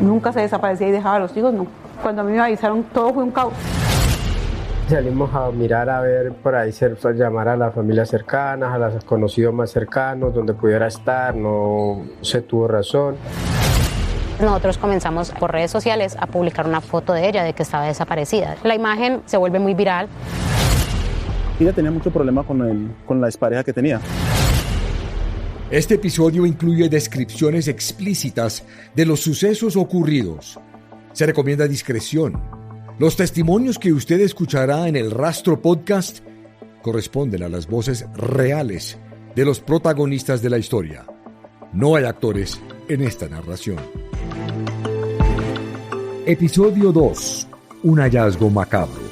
Nunca se desaparecía y dejaba a los hijos, no. Cuando a mí me avisaron, todo fue un caos. Salimos a mirar, a ver por ahí, llamar a las familias cercanas, a los conocidos más cercanos, donde pudiera estar, no se tuvo razón. Nosotros comenzamos por redes sociales a publicar una foto de ella, de que estaba desaparecida. La imagen se vuelve muy viral. Ella tenía mucho problema con la expareja que tenía. Este episodio incluye descripciones explícitas de los sucesos ocurridos. Se recomienda discreción. Los testimonios que usted escuchará en el Rastro Podcast corresponden a las voces reales de los protagonistas de la historia. No hay actores en esta narración. Episodio 2. Un hallazgo macabro.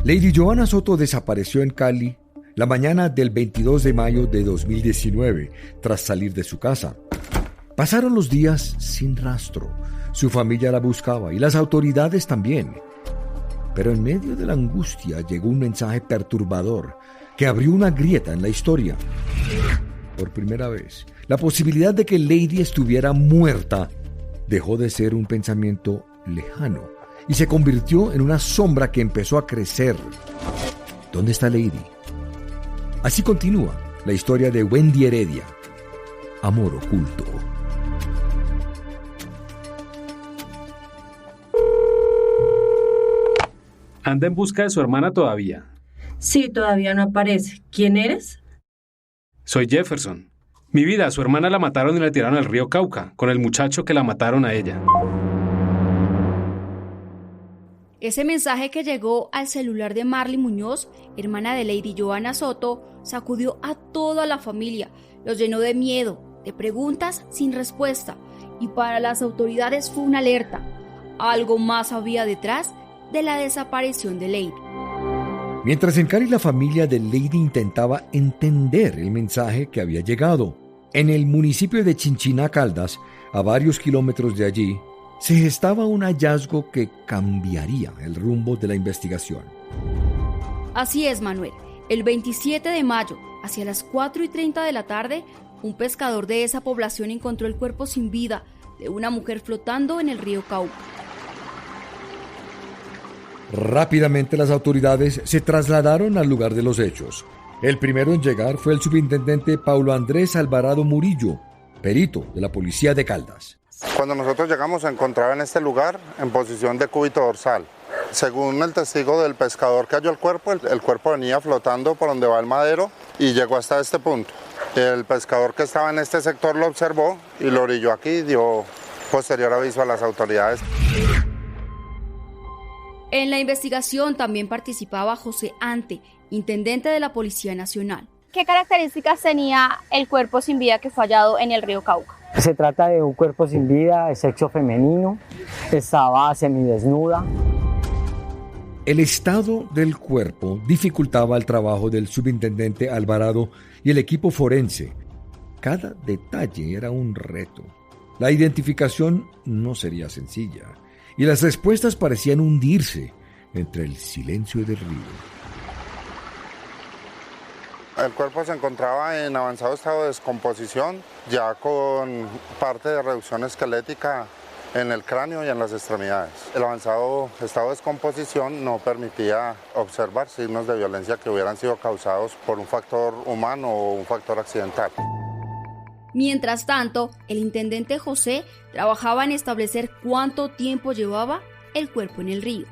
Lady Johanna Soto desapareció en Cali la mañana del 22 de mayo de 2019 tras salir de su casa. Pasaron los días sin rastro. Su familia la buscaba y las autoridades también. Pero en medio de la angustia llegó un mensaje perturbador que abrió una grieta en la historia. Por primera vez, la posibilidad de que Lady estuviera muerta dejó de ser un pensamiento lejano y se convirtió en una sombra que empezó a crecer. ¿Dónde está Lady? Así continúa la historia de Wendy Heredia, Amor Oculto. ¿Anda en busca de su hermana todavía? Sí, todavía no aparece. ¿Quién eres? Soy Jefferson. Mi vida, su hermana la mataron y la tiraron al río Cauca, con el muchacho que la mataron a ella. Ese mensaje que llegó al celular de Marley Muñoz, hermana de Lady Johanna Soto, sacudió a toda la familia, los llenó de miedo, de preguntas sin respuesta, y para las autoridades fue una alerta. Algo más había detrás de la desaparición de Lady. Mientras en Cali la familia de Lady intentaba entender el mensaje que había llegado, en el municipio de Chinchiná, Caldas, a varios kilómetros de allí, se gestaba un hallazgo que cambiaría el rumbo de la investigación. Así es, Manuel. El 27 de mayo, hacia las 4:30 de la tarde, un pescador de esa población encontró el cuerpo sin vida de una mujer flotando en el río Cauca. Rápidamente las autoridades se trasladaron al lugar de los hechos. El primero en llegar fue el subintendente Paulo Andrés Alvarado Murillo, perito de la policía de Caldas. Cuando nosotros llegamos se encontraba en este lugar en posición de cúbito dorsal. Según el testigo del pescador que halló el cuerpo venía flotando por donde va el madero y llegó hasta este punto. El pescador que estaba en este sector lo observó y lo orilló aquí y dio posterior aviso a las autoridades. En la investigación también participaba José Ante, intendente de la Policía Nacional. ¿Qué características tenía el cuerpo sin vida que fue hallado en el río Cauca? Se trata de un cuerpo sin vida, de sexo femenino, estaba semidesnuda. El estado del cuerpo dificultaba el trabajo del subintendente Alvarado y el equipo forense. Cada detalle era un reto. La identificación no sería sencilla y las respuestas parecían hundirse entre el silencio del río. El cuerpo se encontraba en avanzado estado de descomposición, ya con parte de reducción esquelética en el cráneo y en las extremidades. El avanzado estado de descomposición no permitía observar signos de violencia que hubieran sido causados por un factor humano o un factor accidental. Mientras tanto, el intendente José trabajaba en establecer cuánto tiempo llevaba el cuerpo en el río.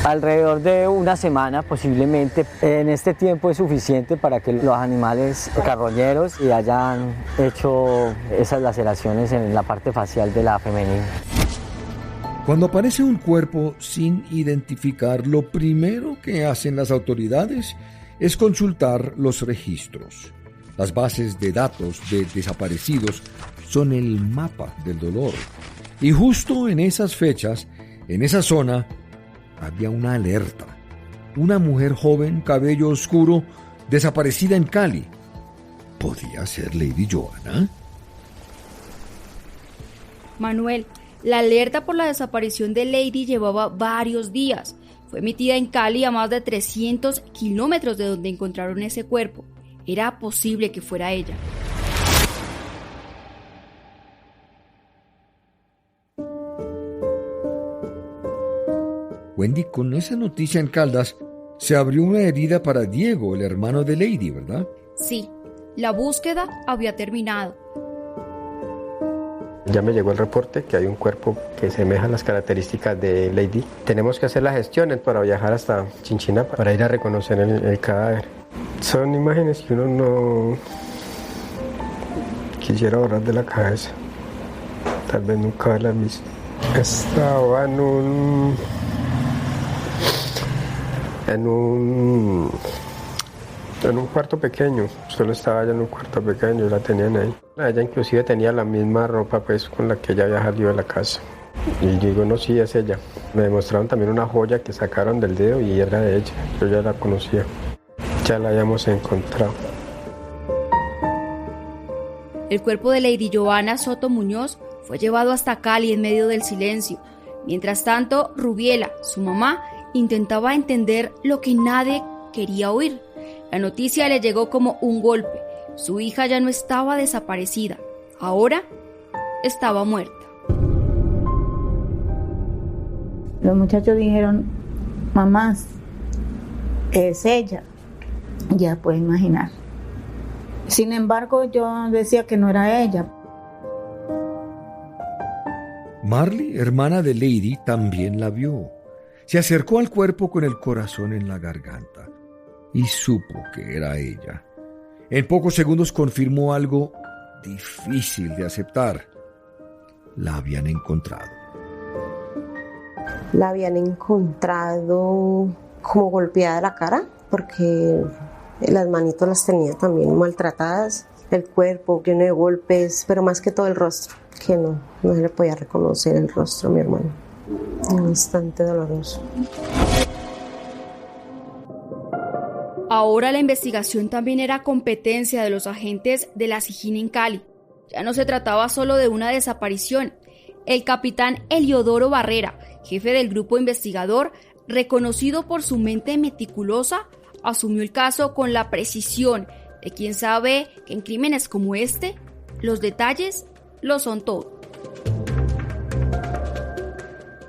Alrededor de una semana posiblemente. En este tiempo es suficiente para que los animales carroñeros y hayan hecho esas laceraciones en la parte facial de la femenina. Cuando aparece un cuerpo sin identificar, lo primero que hacen las autoridades es consultar los registros. Las bases de datos de desaparecidos son el mapa del dolor. Y justo en esas fechas, en esa zona, había una alerta. Una mujer joven, cabello oscuro, desaparecida en Cali. ¿Podía ser Lady Johanna? Manuel, la alerta por la desaparición de Lady llevaba varios días. Fue emitida en Cali, a más de 300 kilómetros de donde encontraron ese cuerpo. Era posible que fuera ella. Wendy, con esa noticia en Caldas, se abrió una herida para Diego, el hermano de Lady, ¿verdad? Sí, la búsqueda había terminado. Ya me llegó el reporte que hay un cuerpo que semeja a las características de Lady. Tenemos que hacer las gestiones para viajar hasta Chinchiná para ir a reconocer el cadáver. Son imágenes que uno no quisiera borrar de la cabeza. Tal vez nunca verlas visto. Estaba en un cuarto pequeño, solo estaba ella en un cuarto pequeño y la tenían ahí. Ella inclusive tenía la misma ropa pues con la que ella había salido de la casa. Y yo digo, no, sí, es ella. Me demostraron también una joya que sacaron del dedo y era de ella. Yo ya la conocía, ya la habíamos encontrado. El cuerpo de Lady Johanna Soto Muñoz fue llevado hasta Cali en medio del silencio. Mientras tanto, Rubiela, su mamá, intentaba entender lo que nadie quería oír. La noticia le llegó como un golpe. Su hija ya no estaba desaparecida, ahora estaba muerta. Los muchachos dijeron, mamás, es ella. Ya puedes imaginar. Sin embargo, yo decía que no era ella. Marley, hermana de Lady, también la vio. Se acercó al cuerpo con el corazón en la garganta y supo que era ella. En pocos segundos confirmó algo difícil de aceptar. La habían encontrado. La habían encontrado como golpeada la cara, porque las manitos las tenía también maltratadas, el cuerpo lleno de golpes, pero más que todo el rostro, que no se le podía reconocer el rostro a mi hermano. Bastante doloroso. Ahora la investigación también era competencia de los agentes de la SIJIN en Cali. Ya no se trataba solo de una desaparición. El capitán Eliodoro Barrera, jefe del grupo investigador, reconocido por su mente meticulosa, asumió el caso con la precisión de quien sabe que en crímenes como este, los detalles lo son todo.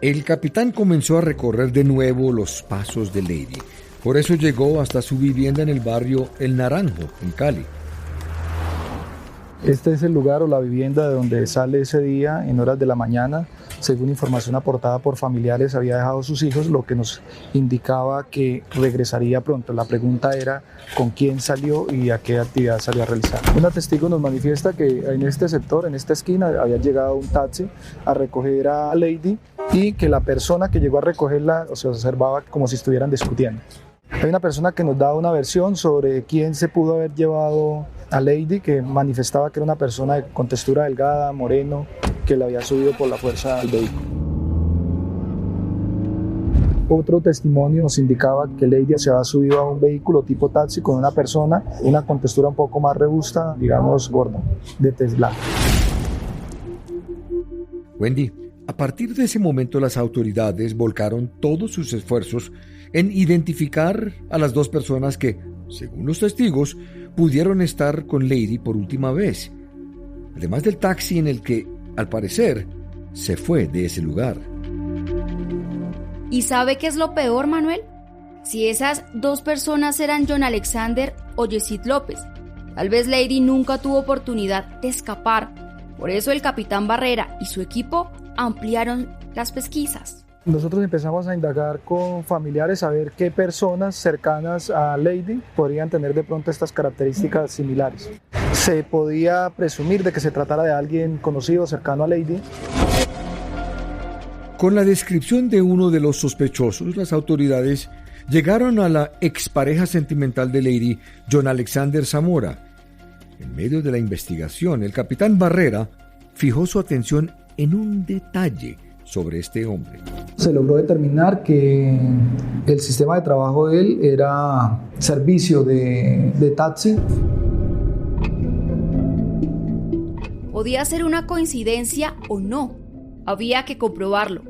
El capitán comenzó a recorrer de nuevo los pasos de Lady. Por eso llegó hasta su vivienda en el barrio El Naranjo, en Cali. Este es el lugar o la vivienda de donde sale ese día en horas de la mañana. Según información aportada por familiares, había dejado a sus hijos, lo que nos indicaba que regresaría pronto. La pregunta era con quién salió y a qué actividad salió a realizar. Una testigo nos manifiesta que en este sector, en esta esquina, había llegado un taxi a recoger a Lady y que la persona que llegó a recogerla se observaba como si estuvieran discutiendo. Hay una persona que nos da una versión sobre quién se pudo haber llevado a Lady, que manifestaba que era una persona con textura delgada, moreno, que le había subido por la fuerza al vehículo. Otro testimonio nos indicaba que Lady se había subido a un vehículo tipo taxi con una persona, una con textura un poco más robusta, digamos gorda, de tez blanca. Wendy, a partir de ese momento las autoridades volcaron todos sus esfuerzos en identificar a las dos personas que, según los testigos, pudieron estar con Lady por última vez, además del taxi en el que, al parecer, se fue de ese lugar. ¿Y sabe qué es lo peor, Manuel? Si esas dos personas eran John Alexander o Yesid López, tal vez Lady nunca tuvo oportunidad de escapar. Por eso el capitán Barrera y su equipo ampliaron las pesquisas. Nosotros empezamos a indagar con familiares a ver qué personas cercanas a Lady podrían tener de pronto estas características similares. Se podía presumir de que se tratara de alguien conocido, cercano a Lady. Con la descripción de uno de los sospechosos, las autoridades llegaron a la expareja sentimental de Lady, John Alexander Zamora. En medio de la investigación, el capitán Barrera fijó su atención en un detalle sobre este hombre. Se logró determinar que el sistema de trabajo de él era servicio de taxi. Podía ser una coincidencia o no, había que comprobarlo.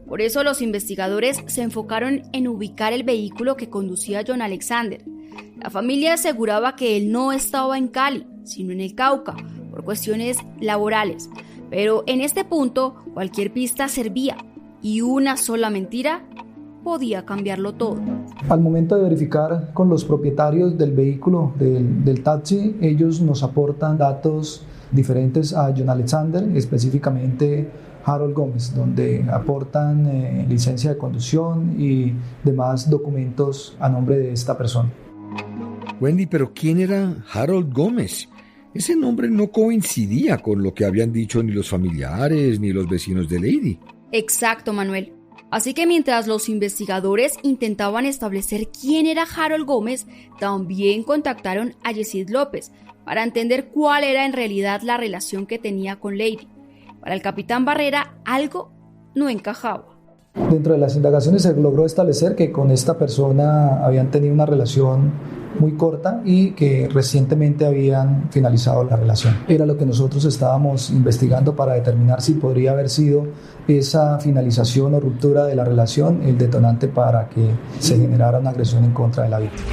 Por eso los investigadores se enfocaron en ubicar el vehículo que conducía John Alexander. La familia aseguraba que él no estaba en Cali, sino en el Cauca, por cuestiones laborales. Pero en este punto cualquier pista servía y una sola mentira podía cambiarlo todo. Al momento de verificar con los propietarios del vehículo, del taxi, ellos nos aportan datos diferentes a John Alexander, específicamente Harold Gómez, donde aportan licencia de conducción y demás documentos a nombre de esta persona. Wendy, pero ¿quién era Harold Gómez? Ese nombre no coincidía con lo que habían dicho ni los familiares ni los vecinos de Lady. Exacto, Manuel. Así que mientras los investigadores intentaban establecer quién era Harold Gómez, también contactaron a Yesid López para entender cuál era en realidad la relación que tenía con Lady. Para el capitán Barrera, algo no encajaba. Dentro de las indagaciones se logró establecer que con esta persona habían tenido una relación muy corta y que recientemente habían finalizado la relación. Era lo que nosotros estábamos investigando para determinar si podría haber sido esa finalización o ruptura de la relación el detonante para que se generara una agresión en contra de la víctima.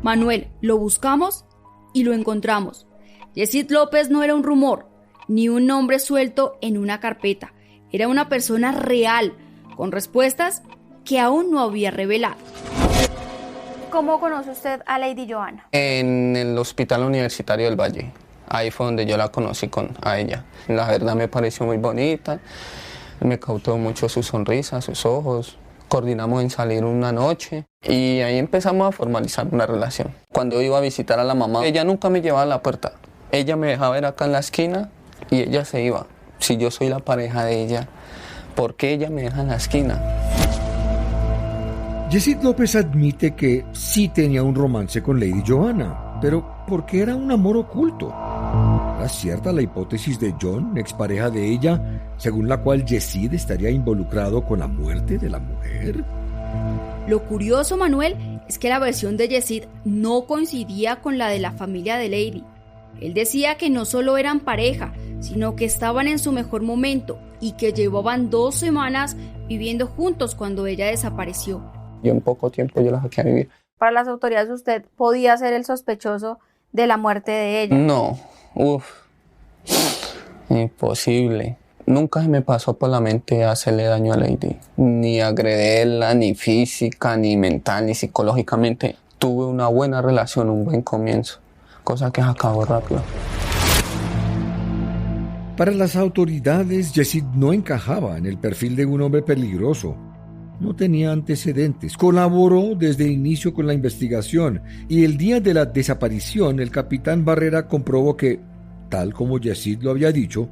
Manuel, lo buscamos y lo encontramos. Yesid López no era un rumor, ni un nombre suelto en una carpeta. Era una persona real, con respuestas que aún no había revelado. ¿Cómo conoce usted a Lady Johanna? En el Hospital Universitario del Valle. Ahí fue donde yo la conocí a ella. La verdad me pareció muy bonita, me cautó mucho su sonrisa, sus ojos. Coordinamos en salir una noche y ahí empezamos a formalizar una relación. Cuando iba a visitar a la mamá, ella nunca me llevaba a la puerta. Ella me dejaba ver acá en la esquina y ella se iba. Si yo soy la pareja de ella, ¿por qué ella me deja en la esquina? Yesid López admite que sí tenía un romance con Lady Johanna, pero porque era un amor oculto. ¿Era cierta la hipótesis de John, expareja de ella, según la cual Yesid estaría involucrado con la muerte de la mujer? Lo curioso, Manuel, es que la versión de Yesid no coincidía con la de la familia de Lady. Él decía que no solo eran pareja, sino que estaban en su mejor momento y que llevaban 2 semanas viviendo juntos cuando ella desapareció. Y en poco tiempo yo la saqué a vivir. Para las autoridades, ¿usted podía ser el sospechoso de la muerte de ella? No, imposible. Nunca se me pasó por la mente hacerle daño a Lady, ni agredirla, ni física, ni mental, ni psicológicamente. Tuve una buena relación, un buen comienzo, cosa que se acabó rápido. Para las autoridades, Yesid no encajaba en el perfil de un hombre peligroso. No tenía antecedentes, colaboró desde el inicio con la investigación y el día de la desaparición el capitán Barrera comprobó que, tal como Yesid lo había dicho,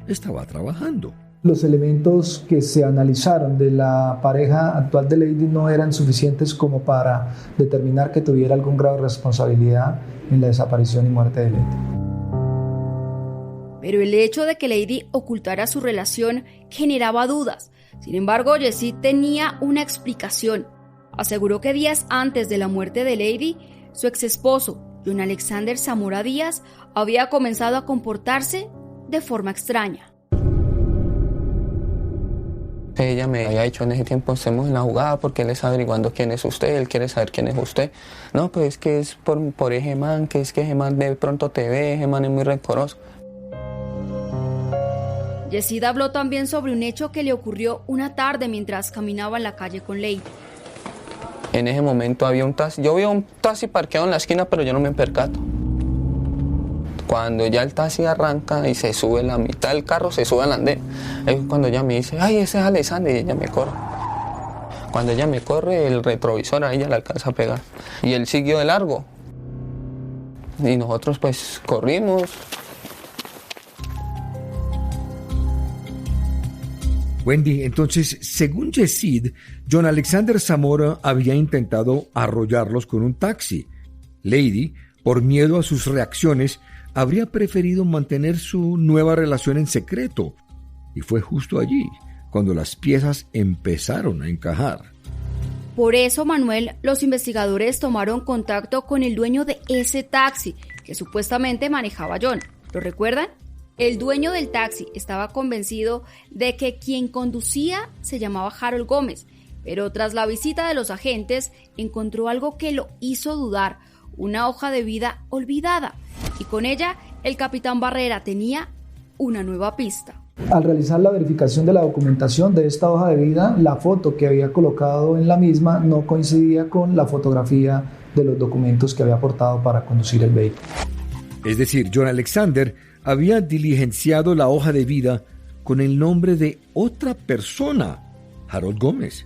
estaba trabajando. Los elementos que se analizaron de la pareja actual de Lady no eran suficientes como para determinar que tuviera algún grado de responsabilidad en la desaparición y muerte de Lady. Pero el hecho de que Lady ocultara su relación generaba dudas. Sin embargo, Yesid tenía una explicación. Aseguró que días antes de la muerte de Lady, su exesposo, John Alexander Zamora Díaz, había comenzado a comportarse de forma extraña. Ella me había dicho en ese tiempo, estemos en la jugada porque él está averiguando quién es usted, él quiere saber quién es usted. No, pues es que es por ese man, que es que ese man de pronto te ve, ese man es muy rencoroso. Yesid habló también sobre un hecho que le ocurrió una tarde mientras caminaba en la calle con Lady. En ese momento había un taxi, yo vi un taxi parqueado en la esquina, pero yo no me percato. Cuando ya el taxi arranca y se sube la mitad del carro, se sube al andén, es cuando ella me dice, ay, ese es Alexander, y ella me corre. Cuando ella me corre, el retrovisor a ella le alcanza a pegar. Y él siguió de largo. Y nosotros pues corrimos. Wendy, entonces, según Yesid, John Alexander Zamora había intentado arrollarlos con un taxi. Lady, por miedo a sus reacciones, habría preferido mantener su nueva relación en secreto. Y fue justo allí cuando las piezas empezaron a encajar. Por eso, Manuel, los investigadores tomaron contacto con el dueño de ese taxi que supuestamente manejaba John. ¿Lo recuerdan? El dueño del taxi estaba convencido de que quien conducía se llamaba Harold Gómez, pero tras la visita de los agentes encontró algo que lo hizo dudar, una hoja de vida olvidada, y con ella el capitán Barrera tenía una nueva pista. Al realizar la verificación de la documentación de esta hoja de vida, la foto que había colocado en la misma no coincidía con la fotografía de los documentos que había aportado para conducir el vehículo. Es decir, John Alexander había diligenciado la hoja de vida con el nombre de otra persona, Harold Gómez.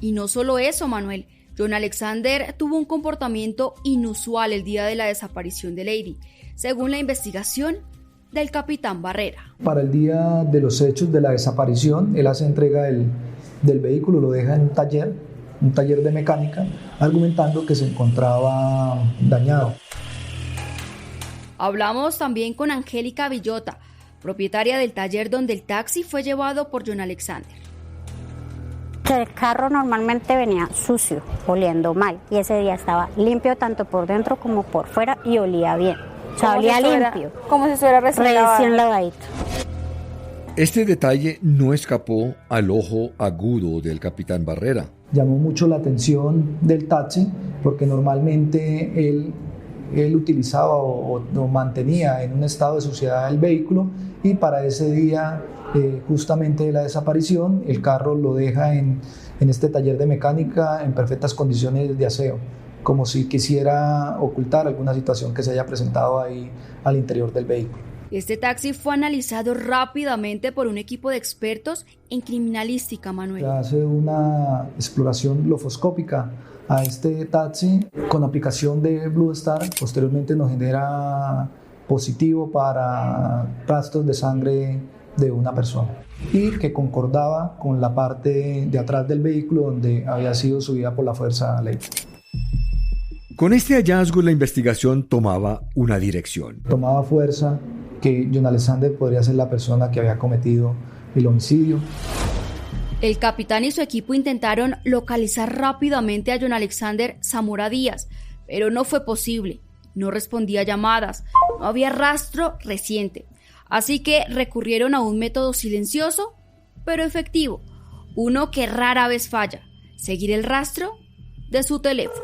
Y no solo eso, Manuel. John Alexander tuvo un comportamiento inusual el día de la desaparición de Lady, según la investigación del capitán Barrera. Para el día de los hechos de la desaparición, él hace entrega del vehículo, lo deja en un taller de mecánica, argumentando que se encontraba dañado. Hablamos también con Angélica Villota, propietaria del taller donde el taxi fue llevado por John Alexander. El carro normalmente venía sucio, oliendo mal, y ese día estaba limpio tanto por dentro como por fuera y olía bien. O sea, olía limpio. Como si estuviera recién lavadito. Este detalle no escapó al ojo agudo del capitán Barrera. Llamó mucho la atención del taxi porque normalmente él utilizaba o mantenía en un estado de suciedad el vehículo, y para ese día justamente de la desaparición el carro lo deja en este taller de mecánica en perfectas condiciones de aseo, como si quisiera ocultar alguna situación que se haya presentado ahí al interior del vehículo. Este taxi fue analizado rápidamente por un equipo de expertos en criminalística, Manuel. Se hace una exploración lofoscópica a este taxi con aplicación de Blue Star. Posteriormente nos genera positivo para rastros de sangre de una persona, y que concordaba con la parte de atrás del vehículo donde había sido subida por la fuerza Lady. Con este hallazgo la investigación tomaba una dirección. Tomaba fuerza que John Alexander podría ser la persona que había cometido el homicidio. El capitán y su equipo intentaron localizar rápidamente a John Alexander Zamora Díaz, pero no fue posible. No respondía a llamadas, no había rastro reciente. Así que recurrieron a un método silencioso, pero efectivo, uno que rara vez falla: seguir el rastro de su teléfono.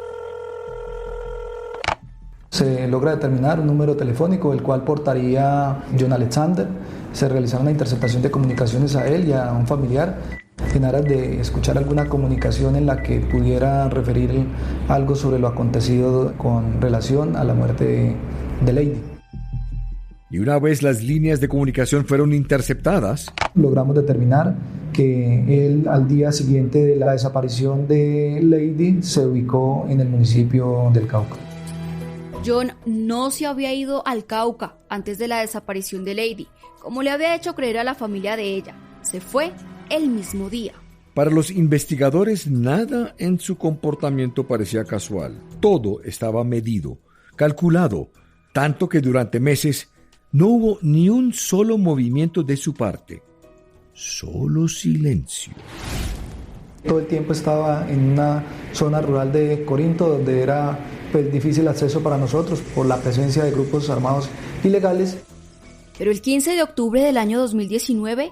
Se logra determinar un número telefónico el cual portaría John Alexander. Se realizaron una interceptación de comunicaciones a él y a un familiar en aras de escuchar alguna comunicación en la que pudiera referir algo sobre lo acontecido con relación a la muerte de Lady. Y una vez las líneas de comunicación fueron interceptadas, logramos determinar que él, al día siguiente de la desaparición de Lady, se ubicó en el municipio del Cauca. John no se había ido al Cauca antes de la desaparición de Lady, como le había hecho creer a la familia de ella. Se fue el mismo día. Para los investigadores, nada en su comportamiento parecía casual. Todo estaba medido, calculado, tanto que durante meses no hubo ni un solo movimiento de su parte. Solo silencio. Todo el tiempo estaba en una zona rural de Corinto, donde era difícil acceso para nosotros por la presencia de grupos armados ilegales. Pero el 15 de octubre del año 2019,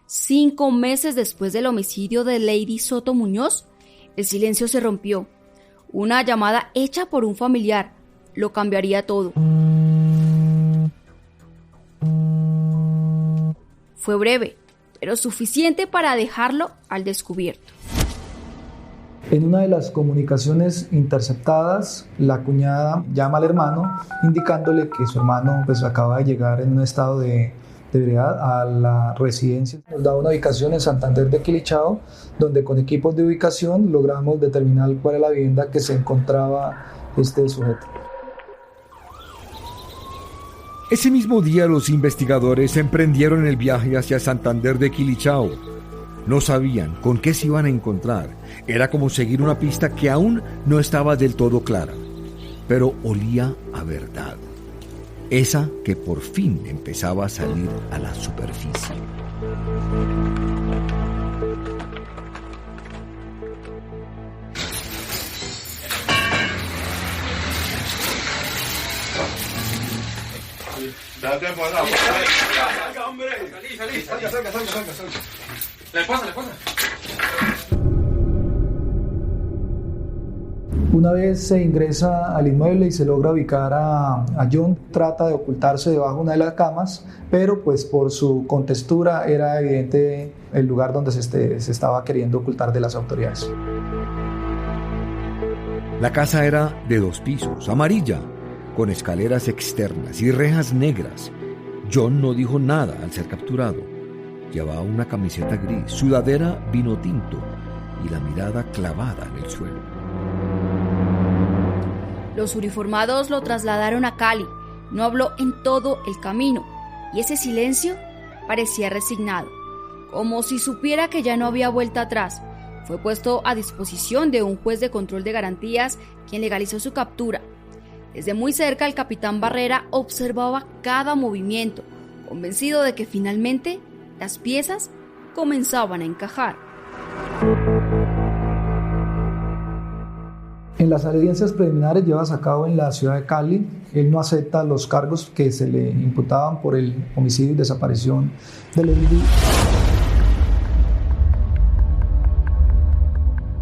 5 meses después del homicidio de Lady Soto Muñoz, el silencio se rompió. Una llamada hecha por un familiar lo cambiaría todo. Fue breve, pero suficiente para dejarlo al descubierto. En una de las comunicaciones interceptadas, la cuñada llama al hermano indicándole que su hermano acaba de llegar en un estado de ebriedad a la residencia. Nos da una ubicación en Santander de Quilichao, donde con equipos de ubicación logramos determinar cuál era la vivienda que se encontraba este sujeto. Ese mismo día los investigadores emprendieron el viaje hacia Santander de Quilichao. No sabían con qué se iban a encontrar. Era como seguir una pista que aún no estaba del todo clara, pero olía a verdad. Esa que por fin empezaba a salir a la superficie. Salga, hombre. Salga. ¿Le pasa? Una vez se ingresa al inmueble y se logra ubicar a John, trata de ocultarse debajo de una de las camas, pero pues por su contextura era evidente el lugar donde se estaba queriendo ocultar de las autoridades. La casa era de 2 pisos, amarilla, con escaleras externas y rejas negras. John no dijo nada al ser capturado. Llevaba una camiseta gris, sudadera vino tinto y la mirada clavada en el suelo. Los uniformados lo trasladaron a Cali. No habló en todo el camino y ese silencio parecía resignado, como si supiera que ya no había vuelta atrás. Fue puesto a disposición de un juez de control de garantías, quien legalizó su captura. Desde muy cerca, el capitán Barrera observaba cada movimiento, convencido de que finalmente las piezas comenzaban a encajar. En las audiencias preliminares llevadas a cabo en la ciudad de Cali, él no acepta los cargos que se le imputaban por el homicidio y desaparición de Lady.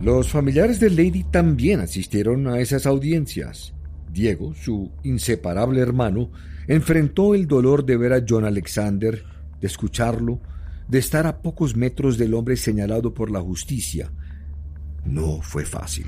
Los familiares de Lady también asistieron a esas audiencias. Diego, su inseparable hermano, enfrentó el dolor de ver a John Alexander, de escucharlo, de estar a pocos metros del hombre señalado por la justicia. No fue fácil.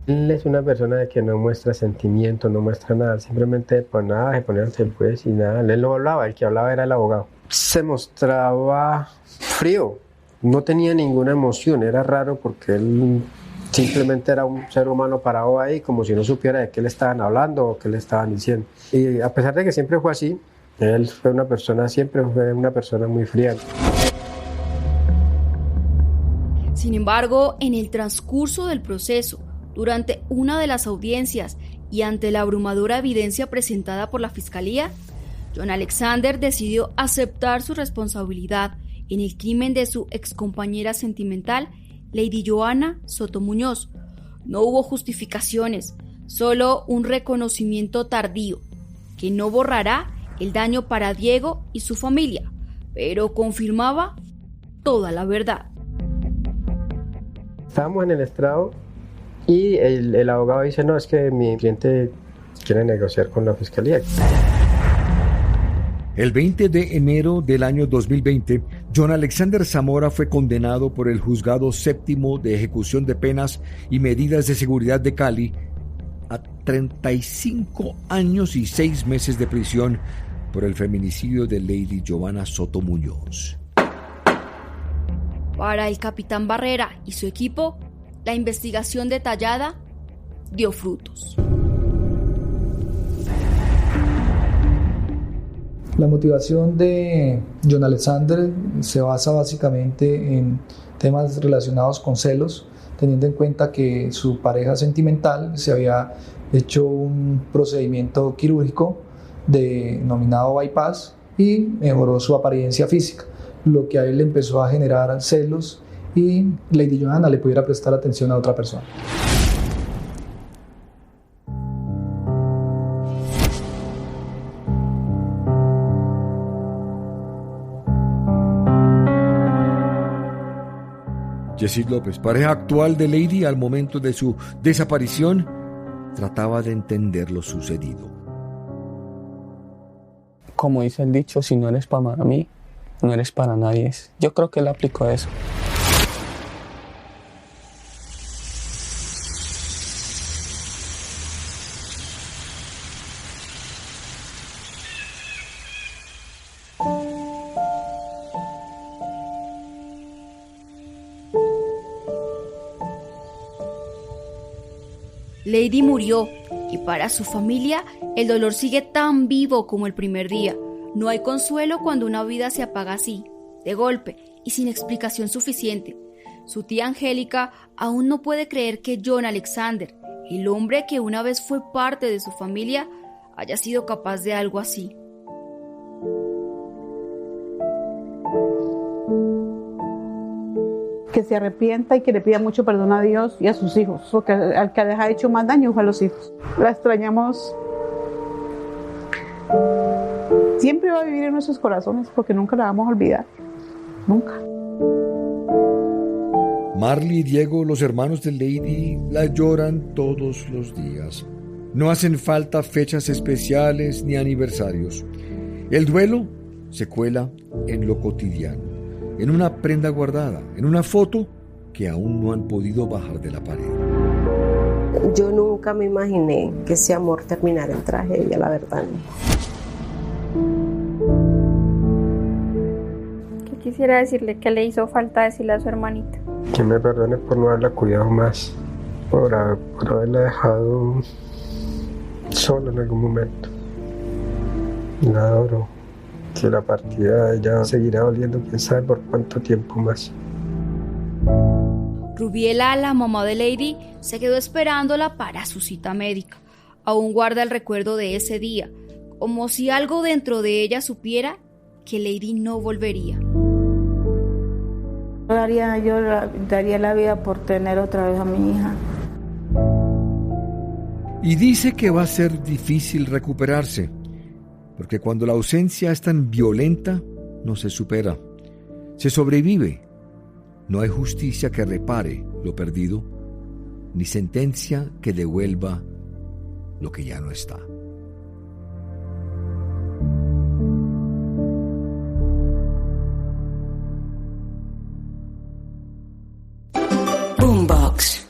Él es una persona que no muestra sentimiento, no muestra nada, simplemente pues nada, se ponía ante el juez y nada. Él no hablaba, el que hablaba era el abogado. Se mostraba frío, no tenía ninguna emoción, era raro porque él simplemente era un ser humano parado ahí como si no supiera de qué le estaban hablando o qué le estaban diciendo. Y a pesar de que siempre fue así, él siempre fue una persona muy fría. Sin embargo, en el transcurso del proceso, durante una de las audiencias y ante la abrumadora evidencia presentada por la Fiscalía, John Alexander decidió aceptar su responsabilidad en el crimen de su excompañera sentimental, Lady Johanna Soto Muñoz. No hubo justificaciones, solo un reconocimiento tardío, que no borrará el daño para Diego y su familia, pero confirmaba toda la verdad. Estábamos en el estrado y el abogado dice, no, es que mi cliente quiere negociar con la Fiscalía. El 20 de enero del año 2020, John Alexander Zamora fue condenado por el Juzgado Séptimo de Ejecución de Penas y Medidas de Seguridad de Cali a 35 años y 6 meses de prisión por el feminicidio de Lady Johanna Soto Muñoz. Para el capitán Barrera y su equipo, la investigación detallada dio frutos. La motivación de John Alexander se basa básicamente en temas relacionados con celos, teniendo en cuenta que su pareja sentimental se había hecho un procedimiento quirúrgico denominado bypass y mejoró su apariencia física, lo que a él le empezó a generar celos y Lady Johanna le pudiera prestar atención a otra persona. Yesid López, pareja actual de Lady al momento de su desaparición, trataba de entender lo sucedido. Como dice el dicho, si no eres para mí, no eres para nadie. Yo creo que él aplicó eso. Lady murió y para su familia el dolor sigue tan vivo como el primer día. No hay consuelo cuando una vida se apaga así, de golpe y sin explicación suficiente. Su tía Angélica aún no puede creer que John Alexander, el hombre que una vez fue parte de su familia, haya sido capaz de algo así. Que se arrepienta y que le pida mucho perdón a Dios y a sus hijos, porque al que les ha hecho más daño fue a los hijos. La extrañamos. Siempre va a vivir en nuestros corazones porque nunca la vamos a olvidar. Nunca. Marley y Diego, los hermanos de Lady, la lloran todos los días. No hacen falta fechas especiales ni aniversarios. El duelo se cuela en lo cotidiano, en una prenda guardada, en una foto que aún no han podido bajar de la pared. Yo nunca me imaginé que ese amor terminara en tragedia, la verdad. ¿Qué quisiera decirle que le hizo falta decirle a su hermanita? Que me perdone por no haberla cuidado más, por haberla dejado sola en algún momento. La adoro. Que la partida de ella seguirá doliendo quién sabe por cuánto tiempo más. Rubiela, la mamá de Lady, se quedó esperándola para su cita médica. Aún guarda el recuerdo de ese día, como si algo dentro de ella supiera que Lady no volvería. Yo daría la vida por tener otra vez a mi hija. Y dice que va a ser difícil recuperarse, porque cuando la ausencia es tan violenta, no se supera. Se sobrevive. No hay justicia que repare lo perdido, ni sentencia que devuelva lo que ya no está. Boombox.